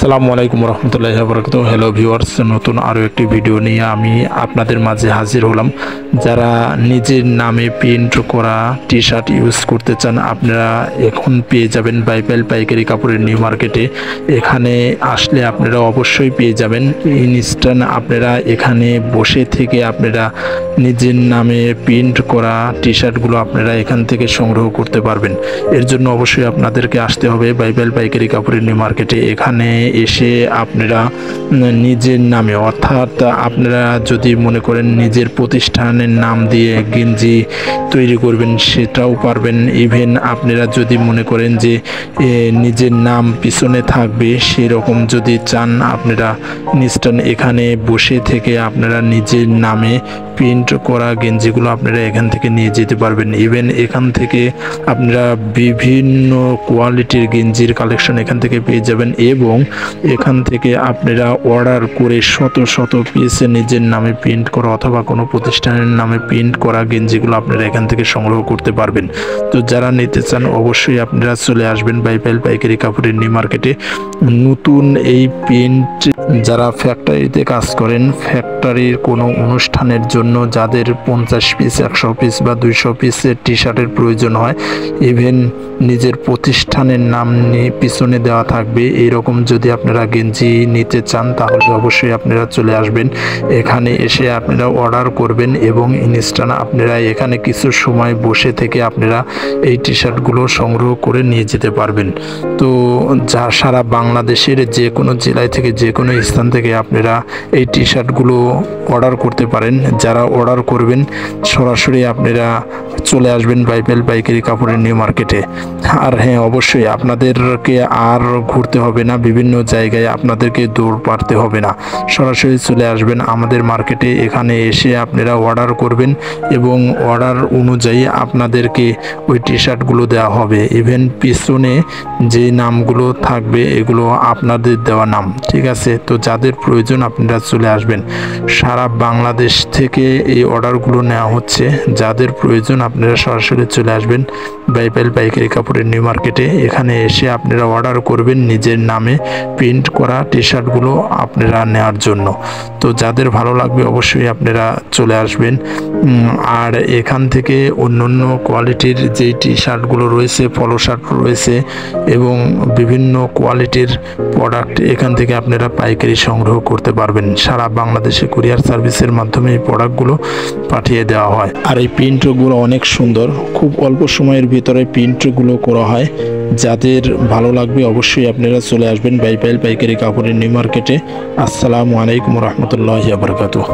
আসসালামু আলাইকুম রহমতুল্লাহি ওয়া বারাকাতুহু। হ্যালো ভিউয়ার্স, নতুন আরও একটি ভিডিও নিয়ে আমি আপনাদের মাঝে হাজির হলাম। যারা নিজের নামে প্রিন্ট করা টি শার্ট ইউজ করতে চান, আপনারা এখন পেয়ে যাবেন বাইবেল পাইকারি কাপড়ের নিউ মার্কেটে। এখানে আসলে আপনারা অবশ্যই পেয়ে যাবেন ইনস্ট্যান্ট। আপনারা এখানে বসে থেকে আপনারা নিজের নামে প্রিন্ট করা টি শার্টগুলো আপনারা এখান থেকে সংগ্রহ করতে পারবেন। এর জন্য অবশ্যই আপনাদেরকে আসতে হবে বাইবেল পাইকারি কাপড়ের নিউ মার্কেটে। এখানে এসে আপনারা নিজের নামে, অর্থাৎ আপনারা যদি মনে করেন নিজের প্রতিষ্ঠানের নাম দিয়ে গেঞ্জি তৈরি করবেন, সেটাও পারবেন। ইভেন আপনারা যদি মনে করেন যে নিজের নাম পিছনে থাকবে, সেরকম যদি চান, আপনারা ইনস্ট্যান্ট এখানে বসে থেকে আপনারা নিজের নামে প্রিন্ট করা গেঞ্জিগুলো আপনারা এখান থেকে নিয়ে যেতে পারবেন। ইভেন এখান থেকে আপনারা বিভিন্ন কোয়ালিটির গেঞ্জির কালেকশন এখান থেকে পেয়ে যাবেন এবং এখান থেকে আপনারা অর্ডার করে শত শত পিস নিজের নামে প্রিন্ট করা অথবা কোনো প্রতিষ্ঠানের নামে প্রিন্ট করা গেঞ্জিগুলো আপনারা এখান থেকে সংগ্রহ করতে পারবেন। তো যারা নিতে চান অবশ্যই আপনারা চলে আসবেন বাইবেল পাইকারি কাপড়ের নিউ মার্কেটে। নতুন এই প্রিন্ট যারা ফ্যাক্টরিতে কাজ করেন, ফ্যাক্টরির কোনো অনুষ্ঠানের জন্য যাদের 50 পিস 100 পিস বা 200 পিসের টি শার্টের প্রয়োজন হয়, ইভেন নিজের প্রতিষ্ঠানের নাম পিছনে দেওয়া থাকবে, এইরকম যদি আপনারা গেঞ্জি নিতে চান তাহলে অবশ্যই আপনারা চলে আসবেন। এখানে এসে আপনারা অর্ডার করবেন এবং ইনস্ট্যান্ট আপনারা এখানে কিছু সময় বসে থেকে আপনারা এই টি শার্টগুলো সংগ্রহ করে নিয়ে যেতে পারবেন। তো যা সারা বাংলাদেশের যে কোনো জেলায় থেকে যে কোনো স্থান থেকে আপনারা এই টি শার্টগুলো অর্ডার করতে পারেন। যারা অর্ডার করবেন সরাসরি আপনারা চলে আসবেন বাইবেল পাইকারি কাপড়ের নিউ মার্কেটে। আর হ্যাঁ, অবশ্যই আপনাদেরকে আর ঘুরতে হবে না, বিভিন্ন জায়গায় আপনাদেরকে দৌড় পাড়তে হবে না, সরাসরি চলে আসবেন আমাদের মার্কেটে। এখানে এসে আপনারা অর্ডার করবেন এবং অর্ডার অনুযায়ী আপনাদেরকে ওই টি শার্টগুলো দেওয়া হবে। ইভেন পিছনে যে নামগুলো থাকবে এগুলো আপনাদের দেওয়া নাম, ঠিক আছে? তো যাদের প্রয়োজন আপনারা চলে আসবেন। সারা বাংলাদেশ থেকে এই অর্ডারগুলো নেওয়া হচ্ছে। যাদের প্রয়োজন আপনারা সরাসরি চলে আসবেন বাইবেল পাইকারি কাপড়ের নিউ মার্কেটে। এখানে এসে আপনারা অর্ডার করবেন নিজের নামে প্রিন্ট করা টি শার্টগুলো আপনারা নেওয়ার জন্য। তো যাদের ভালো লাগবে অবশ্যই আপনারা চলে আসবেন। আর এখান থেকে অন্য কোয়ালিটির যেই টি শার্টগুলো রয়েছে, পলো শার্ট রয়েছে এবং বিভিন্ন কোয়ালিটির প্রোডাক্ট এখান থেকে আপনারা পাইকারি সংগ্রহ করতে পারবেন। সারা বাংলাদেশে কুরিয়ার সার্ভিসের মাধ্যমে এই প্রোডাক্টগুলো পাঠিয়ে দেওয়া হয়। আর এই প্রিন্টগুলো অনেক সুন্দর, খুব অল্প সময়ের ভিতরে প্রিন্টগুলো করা হয়। যাদের ভালো লাগবে অবশ্যই আপনারা চলে আসবেন বাইবেল পাইকারি কাপড়ের নিউ মার্কেটে। আসসালামু আলাইকুম রহমতুল্লাহি ওয়া বারাকাতুহু।